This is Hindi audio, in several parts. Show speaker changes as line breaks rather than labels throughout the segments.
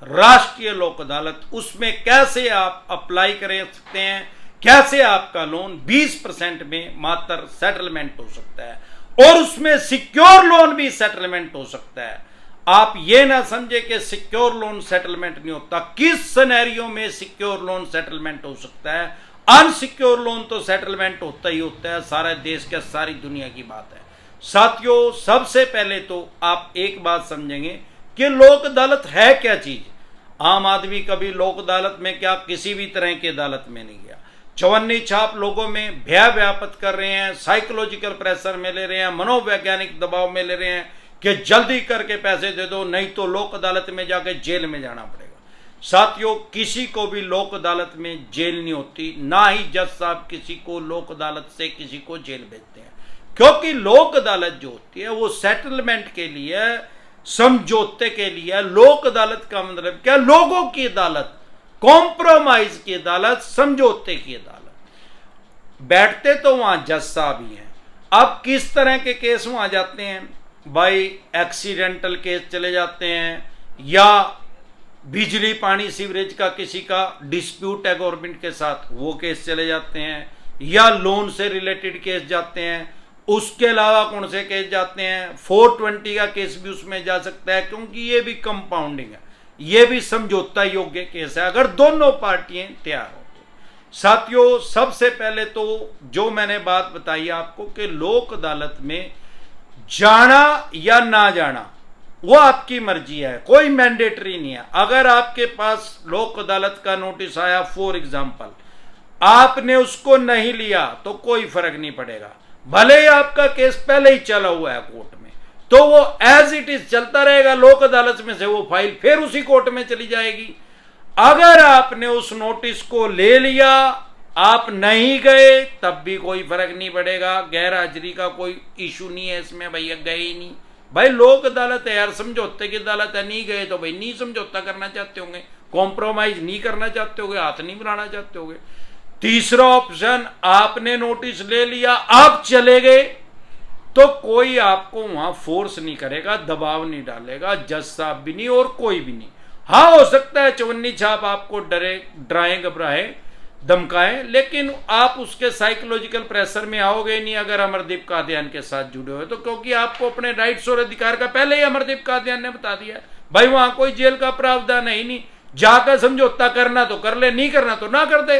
राष्ट्रीय लोक अदालत, उसमें कैसे आप अप्लाई कर सकते हैं, कैसे आपका लोन 20% में मात्र सेटलमेंट हो सकता है और उसमें सिक्योर लोन भी सेटलमेंट हो सकता है। आप ये ना समझे कि सिक्योर लोन सेटलमेंट नहीं होता। किस सिनेरियो में सिक्योर लोन सेटलमेंट हो सकता है? अनसिक्योर लोन तो सेटलमेंट होता ही होता है, सारे देश के सारी दुनिया की बात है। साथियों, सबसे पहले तो आप एक बात समझेंगे कि लोक अदालत है क्या चीज। आम आदमी कभी लोक अदालत में क्या किसी भी तरह की अदालत में नहीं गया। चवन्नी छाप लोगों में भय व्याप्त कर रहे हैं, साइकोलॉजिकल प्रेशर में ले रहे हैं, मनोवैज्ञानिक दबाव में ले रहे हैं कि जल्दी करके पैसे दे दो, नहीं तो लोक अदालत में जाके जेल में जाना पड़ेगा। साथियों, किसी को भी लोक अदालत में जेल नहीं होती, ना ही जज साहब किसी को लोक अदालत से किसी को जेल भेजते हैं, क्योंकि लोक अदालत जो होती है वो सेटलमेंट के लिए, समझौते के लिए। लोक अदालत का मतलब क्या? लोगों की अदालत, कॉम्प्रोमाइज की अदालत, समझौते की अदालत। बैठते तो वहां जज साहब ही हैं। अब किस तरह के केस वहां जाते हैं भाई? एक्सीडेंटल केस चले जाते हैं, या बिजली पानी सीवरेज का किसी का डिस्प्यूट है गवर्नमेंट के साथ, वो केस चले जाते हैं, या लोन से रिलेटेड केस जाते हैं। उसके अलावा कौन से केस जाते हैं? 420 का केस भी उसमें जा सकता है, क्योंकि ये भी कंपाउंडिंग है, ये भी समझौता योग्य केस है अगर दोनों पार्टियां तैयार हो। साथियों, सबसे पहले तो जो मैंने बात बताई आपको कि लोक अदालत में जाना या ना जाना वो आपकी मर्जी है, कोई मैंडेटरी नहीं है। अगर आपके पास लोक अदालत का नोटिस आया, फॉर एग्जांपल, आपने उसको नहीं लिया तो कोई फर्क नहीं पड़ेगा, भले ही आपका केस पहले ही चला हुआ है कोर्ट में, तो वो एज इट इज चलता रहेगा। लोक अदालत में से वो फाइल फिर उसी कोर्ट में चली जाएगी। अगर आपने उस नोटिस को ले लिया, आप नहीं गए, तब भी कोई फर्क नहीं पड़ेगा, गैर हाजिरी का कोई इशू नहीं है इसमें, भैया गए ही नहीं। भाई लोक अदालत है यार, समझौते की अदालत है, नहीं गए तो भाई नहीं समझौता करना चाहते होंगे, कॉम्प्रोमाइज नहीं करना चाहते होंगे, हाथ नहीं मिलाना चाहते होंगे। तीसरा ऑप्शन, आपने नोटिस ले लिया, आप चले गए, तो कोई आपको वहां फोर्स नहीं करेगा, दबाव नहीं डालेगा, जज साहब भी नहीं और कोई भी नहीं। हाँ, हो सकता है चवन्नी छाप आपको डराए घबराए धमकाएं, लेकिन आप उसके साइकोलॉजिकल प्रेशर में आओगे नहीं अगर अमरदीप कादियान के साथ जुड़े हुए तो, क्योंकि आपको अपने राइट्स और अधिकार का पहले ही अमरदीप कादियान ने बता दिया भाई, वहां कोई जेल का प्रावधान है ही नहीं, जाकर समझौता करना तो कर ले, नहीं करना तो ना कर दे।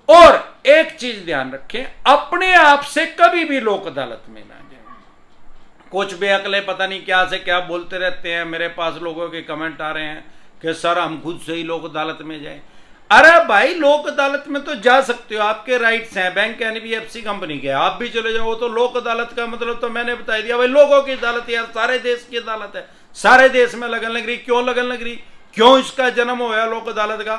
और एक चीज ध्यान रखें, अपने आप से कभी भी लोक अदालत में ना जाए। कुछ बेअकले पता नहीं क्या से क्या बोलते रहते हैं, मेरे पास लोगों के कमेंट आ रहे हैं कि सर हम खुद से ही लोक अदालत में जाएं। अरे भाई, लोक अदालत में तो जा सकते हो, आपके राइट्स हैं, बैंक एनबीएफसी कंपनी के, आप भी चले जाओ। तो लोक अदालत का मतलब तो मैंने बता दिया भाई, लोगों की अदालत यार, सारे देश की अदालत है, सारे देश में लगन लग रही। क्यों लगन लग रही? क्यों इसका जन्म होया लोक अदालत का?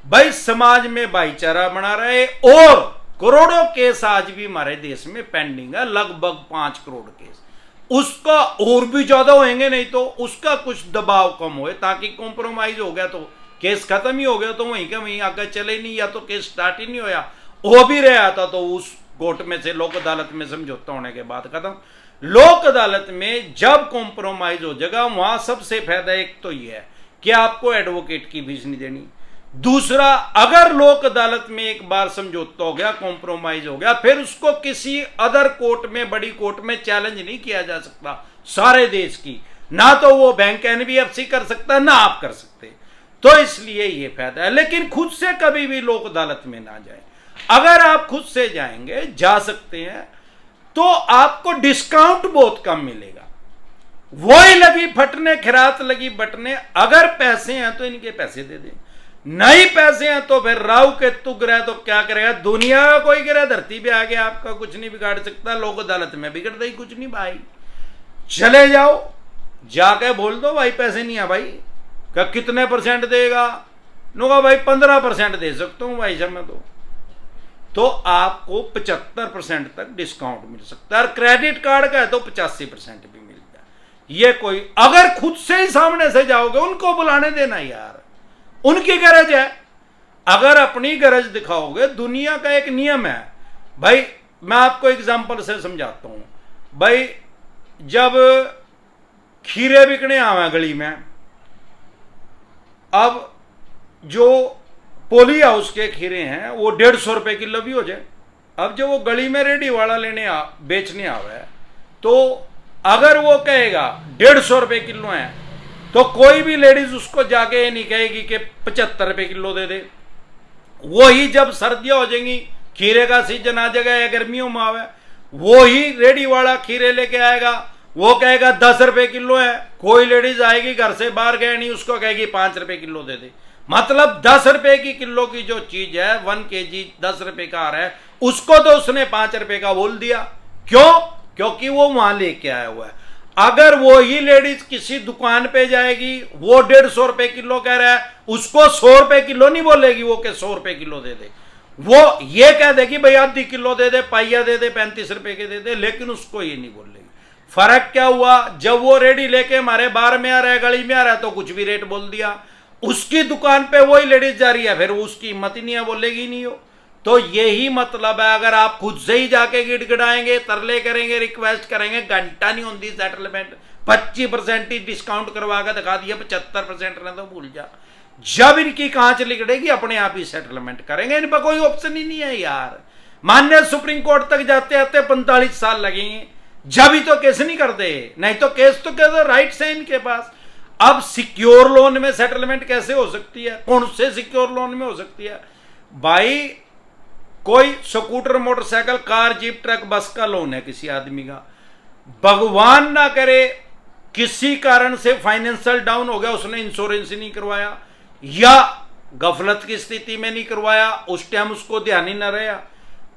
भाई समाज में भाईचारा बना रहे, और करोड़ों केस आज भी हमारे देश में पेंडिंग है, लगभग 5 करोड़ केस, उसका और भी ज्यादा होंगे, नहीं तो उसका कुछ दबाव कम होए, ताकि कॉम्प्रोमाइज हो गया तो केस खत्म ही हो गया, तो वहीं का वहीं आगे चले नहीं, या तो केस स्टार्ट ही नहीं होया, हो भी रहा था तो उस कोर्ट में से लोक अदालत में समझौता होने के बाद खत्म। लोक अदालत में जब कॉम्प्रोमाइज हो जाएगा, वहां सबसे फायदा एक तो यह है कि आपको एडवोकेट की फीस नहीं देनी। दूसरा, अगर लोक अदालत में एक बार समझौता हो गया, कॉम्प्रोमाइज हो गया, फिर उसको किसी अदर कोर्ट में, बड़ी कोर्ट में चैलेंज नहीं किया जा सकता सारे देश की, ना तो वो बैंक एनबीएफसी कर सकता, ना आप कर सकते। तो इसलिए ये फायदा है। लेकिन खुद से कभी भी लोक अदालत में ना जाए। अगर आप खुद से जाएंगे, जा सकते हैं, तो आपको डिस्काउंट बहुत कम मिलेगा। वही लगी फटने, खिरात लगी बटने। अगर पैसे हैं तो इनके पैसे दे दें, नहीं पैसे हैं तो फिर राव के तू गिरा तो क्या करेगा? दुनिया का कोई गिरा, धरती पे आगे आपका कुछ नहीं बिगाड़ सकता, लोक अदालत में बिगड़ता ही कुछ नहीं भाई। चले जाओ, जाके बोल दो भाई पैसे नहीं है भाई, क्या कितने परसेंट देगा? नुका भाई 15% दे सकता हूं भाई, समय तो आपको 75% तक डिस्काउंट मिल सकता है, और क्रेडिट कार्ड का है तो 85% भी मिलता है। ये कोई, अगर खुद से ही सामने से जाओगे, उनको बुलाने देना यार, उनकी गरज है। अगर अपनी गरज दिखाओगे, दुनिया का एक नियम है भाई, मैं आपको एग्जांपल से समझाता हूं भाई। जब खीरे बिकने आवे गली में, अब जो पोली हाउस के खीरे हैं वो 150 रुपए किलो भी हो जाए। अब जो वो गली में रेडी वाला बेचने आवा है, तो अगर वो कहेगा 150 रुपए किलो है, तो कोई भी लेडीज उसको जाके ये नहीं कहेगी कि 75 रुपए किलो दे दे। वो ही जब सर्दियां हो जाएंगी, खीरे का सीजन आ जाएगा या गर्मियों में आवे, वो ही रेडी वाला खीरे लेके आएगा, वो कहेगा 10 रुपए किलो है। कोई लेडीज आएगी घर से बाहर गए नहीं, उसको कहेगी 5 रुपए किलो दे दे। मतलब 10 रुपए की किलो की जो चीज है 1 kg 10 रुपए का आ रहा है, उसको तो उसने 5 रुपए का बोल दिया। क्यों? क्योंकि वो वहां लेके आया हुआ है। अगर वो ही लेडीज किसी दुकान पे जाएगी, वो 150 रुपए किलो कह रहा है, उसको 100 रुपए किलो नहीं बोलेगी वो कि 100 रुपए किलो दे दे। वो ये कह देगी भाई आधी किलो दे दे, पाइया दे दे, 35 रुपए के दे दे, लेकिन उसको ये नहीं बोलेगी। फर्क क्या हुआ? जब वो रेडी लेके हमारे बार में आ रहा है, गली में आ रहा है, तो कुछ भी रेट बोल दिया। उसकी दुकान पे वही लेडीज जा रही है, फिर उसकी हिम्मत ही नहीं है, बोलेगी नहीं हो। तो यही मतलब है, अगर आप खुद से ही जाके गिड़गिड़ाएंगे, तरले करेंगे, रिक्वेस्ट करेंगे, घंटा नहीं होती सेटलमेंट। 25% ही डिस्काउंट करवा कर दिखा दिया, 75% ने तो भूल जा। जब इनकी कांच लिगड़ेगी अपने आप ही सेटलमेंट करेंगे, इन पर कोई ऑप्शन ही नहीं है यार। मान्य सुप्रीम कोर्ट तक जाते आते 45 साल लगेंगे, जब ही तो केस नहीं करते, नहीं तो केस तो कह दो राइट्स है इनके पास। अब सिक्योर लोन में सेटलमेंट कैसे हो सकती है? कौन से सिक्योर लोन में हो सकती है भाई? कोई scooter, motorcycle, car, jeep, truck, बस का लोन है किसी आदमी का, भगवान ना करे किसी कारण से फाइनेंशियल डाउन हो गया, उसने इंश्योरेंस नहीं करवाया या गफलत की स्थिति में नहीं करवाया, उस टाइम उसको ध्यान ही ना रहा,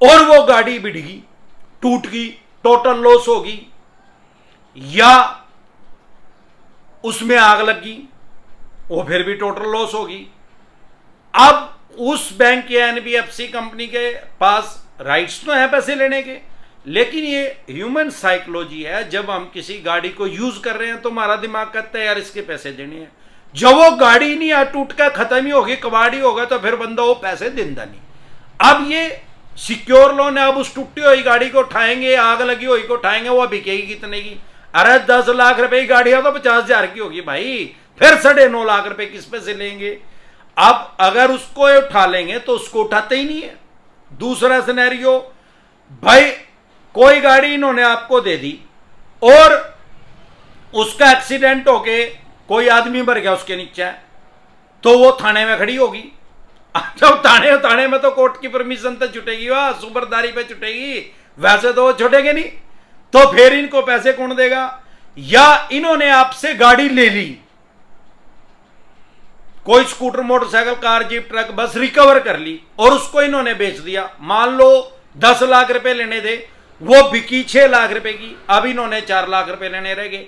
और वो गाड़ी बिड़ गई, टूट गई, टोटल लॉस होगी, या उसमें आग लगी, वो फिर भी टोटल लॉस होगी। अब उस बैंक या एनबीएफसी कंपनी के पास राइट्स तो है पैसे लेने के, लेकिन ये ह्यूमन साइकोलॉजी है, जब हम किसी गाड़ी को यूज कर रहे हैं तो हमारा दिमाग कहता है यार इसके पैसे देने हैं। जब वो गाड़ी नहीं यार टूट कर खत्म ही होगी, कबाड़ी होगा, तो फिर बंदा वो पैसे देता नहीं। अब ये सिक्योर लोन है, अब उस टूटी हुई गाड़ी को उठाएंगे, आग लगी हुई को उठाएंगे, वो बिकेगी कितने की? अरे 10 लाख रुपए की गाड़ी है तो 50,000 की होगी भाई, फिर 9.5 लाख रुपए किस पे से लेंगे? अब अगर उसको उठा लेंगे तो उसको उठाते ही नहीं है। दूसरा सिनेरियो, भाई कोई गाड़ी इन्होंने आपको दे दी और उसका एक्सीडेंट होके कोई आदमी मर गया उसके नीचे, तो वो थाने में खड़ी होगी। जब थाने में तो कोर्ट की परमिशन तो छुटेगी, वह सुबरदारी पे छुटेगी, वैसे तो वो छुटेगी नहीं। तो फिर इनको पैसे कौन देगा? या इन्होंने आपसे गाड़ी ले ली, कोई scooter, motorcycle, car, jeep, truck, बस रिकवर कर ली और उसको इन्होंने बेच दिया। मान लो 10 लाख रुपए लेने थे, वो बिकी 6 लाख रुपए की, अब इन्होंने 4 लाख रुपए लेने रह गए।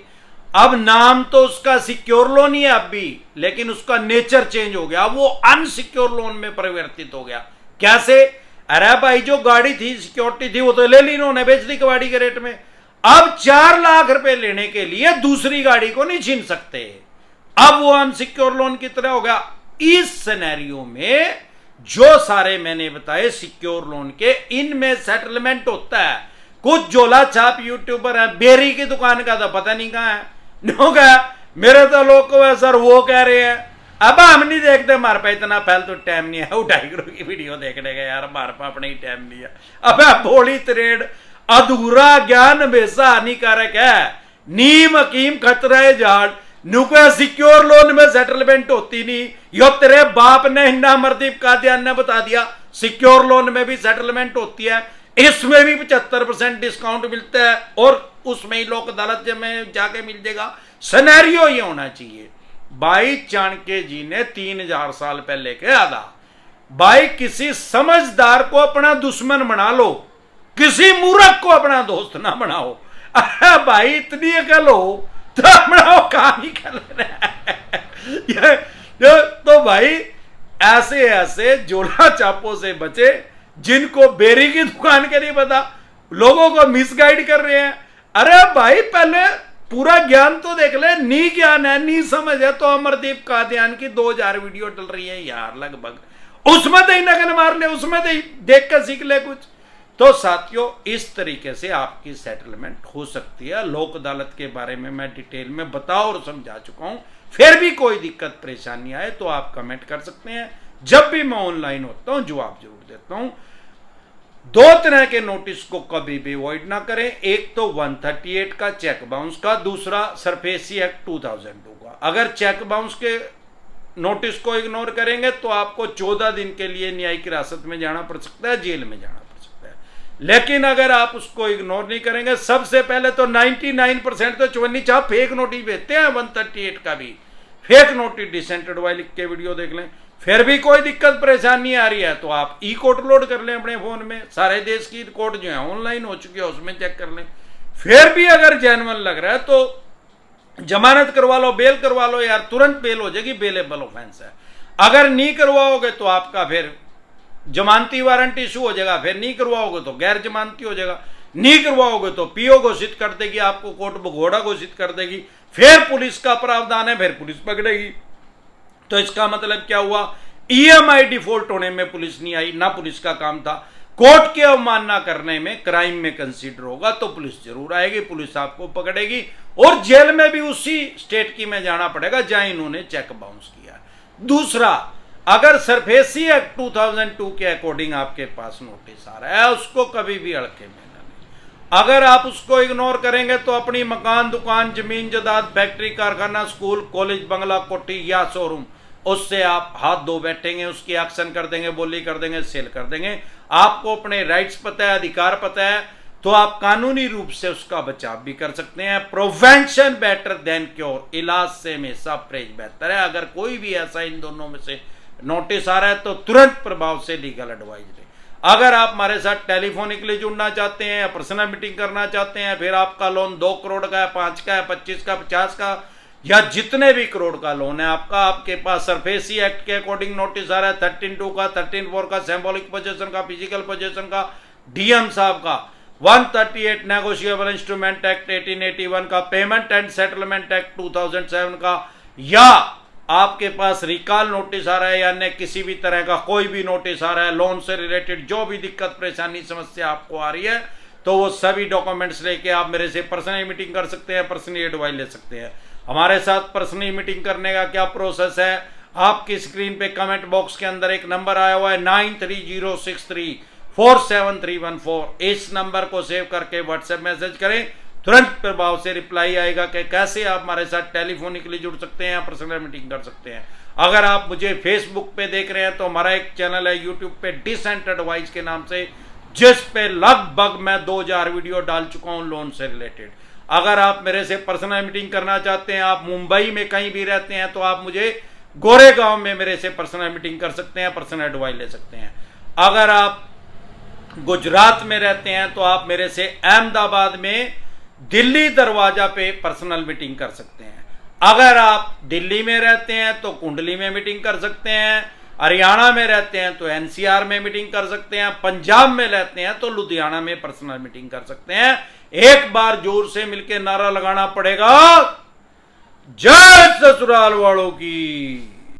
अब नाम तो उसका सिक्योर लोन ही है अब भी, लेकिन उसका नेचर चेंज हो गया, वो अनसिक्योर लोन में परिवर्तित हो गया। कैसे? अरे भाई जो गाड़ी थी, सिक्योरिटी थी, वो तो ले ली इन्होंने, बेच दी गाड़ी के रेट में। अब 4 लाख रुपए लेने के लिए दूसरी गाड़ी को नहीं छीन सकते, अब वो अनसिक्योर लोन की तरह होगा। इस सिनेरियो में जो सारे मैंने बताए सिक्योर लोन के, इनमें सेटलमेंट होता है। कुछ झोला छाप यूट्यूबर है, बेरी की दुकान का तो पता नहीं कहां है, नो क्या मेरे तो लोग को सर वो कह रहे हैं, अब हम नहीं देखते, हमारे पास इतना फालतू टाइम नहीं है उठाई की वीडियो देखने का यार, हमारे पास अपने ही टाइम नहीं है। अब भोली त्रेड, अधूरा ज्ञान हमेशा हानिकारक है। नीम हकीम खतरा झाड़, नुको सिक्योर लोन में सेटलमेंट होती नहीं, यो तेरे बाप ने हिंदा अमरदीप कादियान ने बता दिया सिक्योर लोन में भी सेटलमेंट होती है, इसमें भी 75% डिस्काउंट मिलता है और उसमें ही लोक अदालत में जाके मिल जाएगा। सिनेरियो ये होना चाहिए। भाई चाणक्य जी ने 3000 साल पहले कहा था, भाई किसी समझदार को अपना दुश्मन बना लो, किसी मूर्ख को अपना दोस्त ना बनाओ। अरे भाई इतनी अकल हो तो अपना काम ही कर लेना। तो भाई ऐसे ऐसे झोला चापों से बचे, जिनको बेरी की दुकान के नहीं पता, लोगों को मिसगाइड कर रहे हैं। अरे भाई पहले पूरा ज्ञान तो देख ले, नी ज्ञान है, नी समझ है, तो अमरदीप कादियान की 2000 वीडियो डल रही है यार लगभग, उसमें तो ही नकल मार ले, उसमें तो ही देख कर सीख ले कुछ। तो साथियों इस तरीके से आपकी सेटलमेंट हो सकती है। लोक अदालत के बारे में मैं डिटेल में बता और समझा चुका हूं, फिर भी कोई दिक्कत परेशानी आए तो आप कमेंट कर सकते हैं। जब भी मैं ऑनलाइन होता हूं जवाब जरूर देता हूं। दो तरह के नोटिस को कभी भी अवॉइड ना करें, एक तो 138 का चेक बाउंस का, दूसरा सरफेसी एक्ट 2002 का। अगर चेक बाउंस के नोटिस को इग्नोर करेंगे तो आपको 14 दिन के लिए न्यायिक हिरासत में जाना पड़ सकता है, जेल में जाना पड़ सकता है। लेकिन अगर आप उसको इग्नोर नहीं करेंगे, सबसे पहले तो 99% तो चवन्नी चाह फेक नोटिस भेजते हैं, 138 का भी फेक नोटिस डिसेंट एडवाइस लिख के वीडियो देख लें। फिर भी कोई दिक्कत परेशानी आ रही है तो आप ई कोर्ट लोड कर लें अपने फोन में, सारे देश की कोर्ट जो है ऑनलाइन हो चुकी है, उसमें चेक कर लें। फिर भी अगर जेन्युइन लग रहा है तो जमानत करवा लो, बेल करवा लो यार, तुरंत बेल हो जाएगी, बेलेबल ऑफेंस है। अगर नहीं करवाओगे तो आपका फिर जमानती वारंट इशू हो जाएगा, फिर नहीं करवाओगे तो गैर जमानती हो जाएगा, नहीं करवाओगे तो पीओ घोषित कर देगी, आपको कोर्ट भगोड़ा घोषित कर देगी, फिर पुलिस का प्रावधान है, फिर पुलिस पकड़ेगी। तो इसका मतलब क्या हुआ, ईएमआई डिफॉल्ट होने में पुलिस नहीं आई, ना पुलिस का काम था। कोर्ट की अवमानना करने में क्राइम में कंसीडर होगा तो पुलिस जरूर आएगी, पुलिस आपको पकड़ेगी और जेल में भी उसी स्टेट की में जाना पड़ेगा जहां इन्होंने चेक बाउंस किया। दूसरा, अगर सरफेसी एक्ट 2002 के अकॉर्डिंग आपके पास नोटिस आ रहा है, उसको कभी भी अड़के में ना लें। अगर आप उसको इग्नोर करेंगे तो अपनी मकान, दुकान, जमीन जायदाद, फैक्ट्री, कारखाना, स्कूल, कॉलेज, बंगला, कोठी या शोरूम, उससे आप हाथ धो बैठेंगे, उसकी एक्शन कर देंगे, बोली कर देंगे, सेल कर देंगे। आपको अपने राइट्स पता है, अधिकार पता है, तो आप कानूनी रूप से उसका बचाव भी कर सकते हैं। प्रिवेंशन बेटर देन क्योर, इलाज से हमेशा परहेज बेहतर है। अगर कोई भी ऐसा इन दोनों में से नोटिस आ रहा है तो तुरंत प्रभाव से लीगल एडवाइस दें। अगर आप हमारे साथ टेलीफोनिकली जुड़ना चाहते हैं या पर्सनल मीटिंग करना चाहते हैं, फिर आपका लोन 2 करोड़ का है, 5 का है, 25 का, 50 का या जितने भी करोड़ का लोन है आपका, आपके पास सरफेसी एक्ट के अकॉर्डिंग नोटिस आ रहा है 13(2) का, 13(4) का, सिंबॉलिक पोजेशन का, फिजिकल पोजेशन का, डीएम साहब का, 138 नेगोशिएबल इंस्ट्रूमेंट एक्ट 1881 का, पेमेंट एंड सेटलमेंट एक्ट 2007 का, या आपके पास रिकॉल नोटिस आ रहा है या अन्य किसी भी तरह का कोई भी नोटिस आ रहा है, लोन से रिलेटेड जो भी दिक्कत परेशानी समस्या आपको आ रही है, तो वो सभी डॉक्यूमेंट्स लेके आप मेरे से पर्सनली मीटिंग कर सकते हैं, पर्सनली एडवाइस ले सकते हैं। हमारे साथ पर्सनली मीटिंग करने का क्या प्रोसेस है, आपकी स्क्रीन पे कमेंट बॉक्स के अंदर एक नंबर आया हुआ है 9306347314। इस नंबर को सेव करके व्हाट्सएप मैसेज करें, तुरंत प्रभाव से रिप्लाई आएगा कि कैसे आप हमारे साथ टेलीफोनिकली जुड़ सकते हैं, पर्सनल मीटिंग कर सकते हैं। अगर आप मुझे फेसबुक पे देख रहे हैं तो हमारा एक चैनल है यूट्यूब पे डिसेंट एडवाइस के नाम से, जिस पे लगभग मैं 2000 वीडियो डाल चुका हूं लोन से रिलेटेड। अगर आप मेरे से पर्सनल मीटिंग करना चाहते हैं, आप मुंबई में कहीं भी रहते हैं, तो आप मुझे गोरेगांव में मेरे से पर्सनल मीटिंग कर सकते हैं, पर्सनल एडवाइस ले सकते हैं। अगर आप गुजरात में रहते हैं तो आप मेरे से अहमदाबाद में दिल्ली दरवाजा पे पर्सनल मीटिंग कर सकते हैं। अगर आप दिल्ली में रहते हैं तो कुंडली में मीटिंग कर सकते हैं, हरियाणा में रहते हैं तो एनसीआर में मीटिंग कर सकते हैं, पंजाब में रहते हैं तो लुधियाना में पर्सनल मीटिंग कर सकते हैं। एक बार जोर से मिलकर नारा लगाना पड़ेगा, जय ससुराल वालों की।